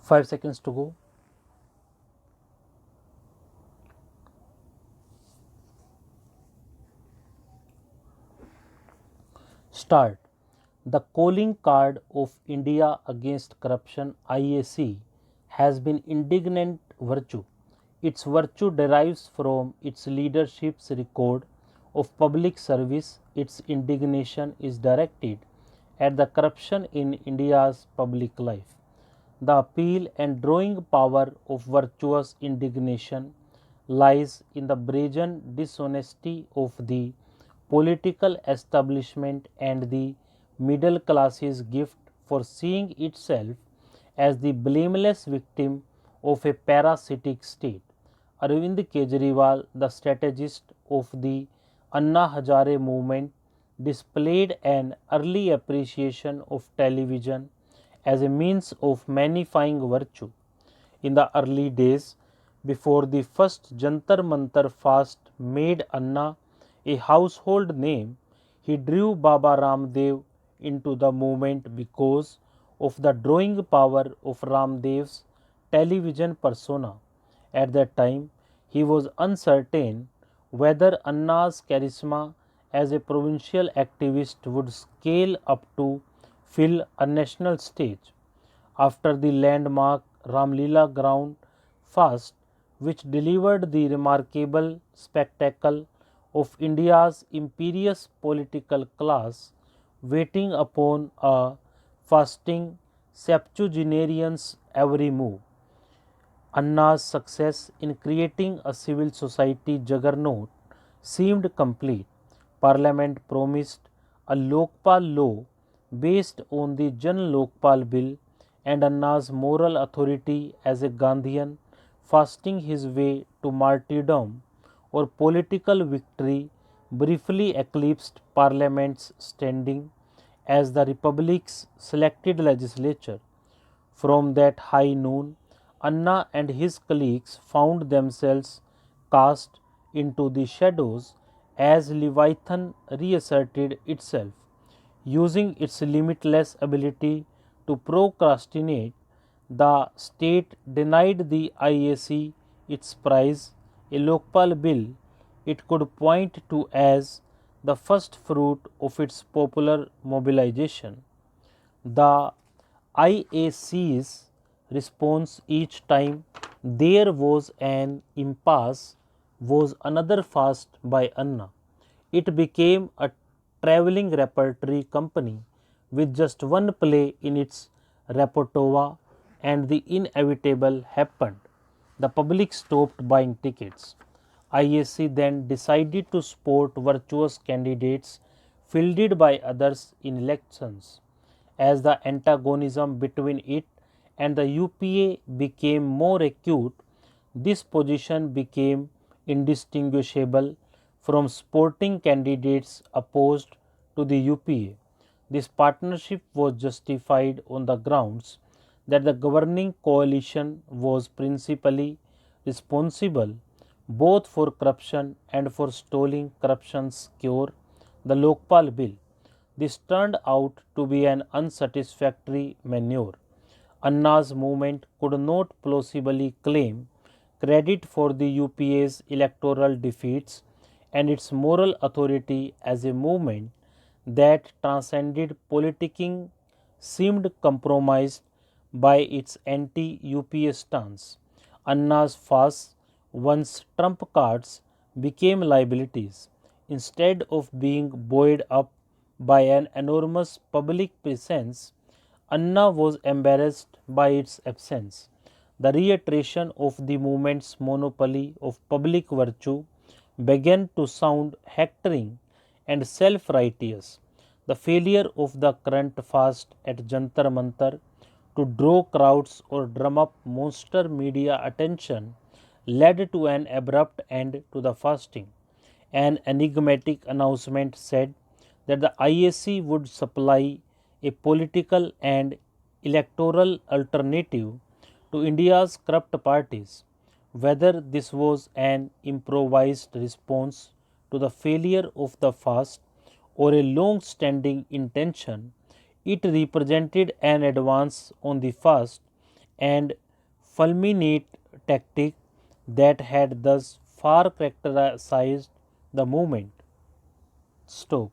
5 seconds to go. Start. The calling card of India against corruption IAC has been indignant virtue. Its virtue derives from its leadership's record of public service. Its indignation is directed at the corruption in India's public life. The appeal and drawing power of virtuous indignation lies in the brazen dishonesty of the political establishment and the middle class's gift for seeing itself as the blameless victim of a parasitic state. Arvind Kejriwal, the strategist of the Anna Hazare movement, displayed an early appreciation of television as a means of magnifying virtue. In the early days, before the first Jantar Mantar fast made Anna a household name, he drew Baba Ramdev into the movement because of the drawing power of Ramdev's television persona. At that time, he was uncertain whether Anna's charisma as a provincial activist would scale up to fill a national stage. After the landmark Ramlila ground fast, which delivered the remarkable spectacle of India's imperious political class waiting upon a fasting septuagenarian's every move. Anna's success in creating a civil society juggernaut seemed complete. Parliament promised a Lokpal law based on the Jan Lokpal bill, and Anna's moral authority as a Gandhian fasting his way to martyrdom or political victory briefly eclipsed Parliament's standing as the Republic's selected legislature. From that high noon, Anna and his colleagues found themselves cast into the shadows as Leviathan reasserted itself. Using its limitless ability to procrastinate, the state denied the IAC its prize, a Lokpal bill it could point to as the first fruit of its popular mobilization. The IAC's response each time there was an impasse was another fast by Anna. It became a traveling repertory company with just one play in its repertoire, and the inevitable happened. The public stopped buying tickets. IAC then decided to support virtuous candidates fielded by others in elections. As the antagonism between it and the UPA became more acute, this position became indistinguishable from supporting candidates opposed to the UPA. This partnership was justified on the grounds that the governing coalition was principally responsible both for corruption and for stalling corruption's cure, the Lokpal bill. This turned out to be an unsatisfactory maneuver. Anna's movement could not plausibly claim credit for the UPA's electoral defeats, and its moral authority as a movement that transcended politicking seemed compromised by its anti UPA stance. Anna's fast, once trump cards, became liabilities. Instead of being buoyed up by an enormous public presence, Anna was embarrassed by its absence. The reiteration of the movement's monopoly of public virtue began to sound hectoring and self righteous. The failure of the current fast at Jantar Mantar to draw crowds or drum up monster media attention led to an abrupt end to the fasting. An enigmatic announcement said that the IAC would supply a political and electoral alternative to India's corrupt parties. Whether this was an improvised response to the failure of the fast or a long standing intention, it represented an advance on the fast and fulminate tactic that had thus far characterized the movement. Stop.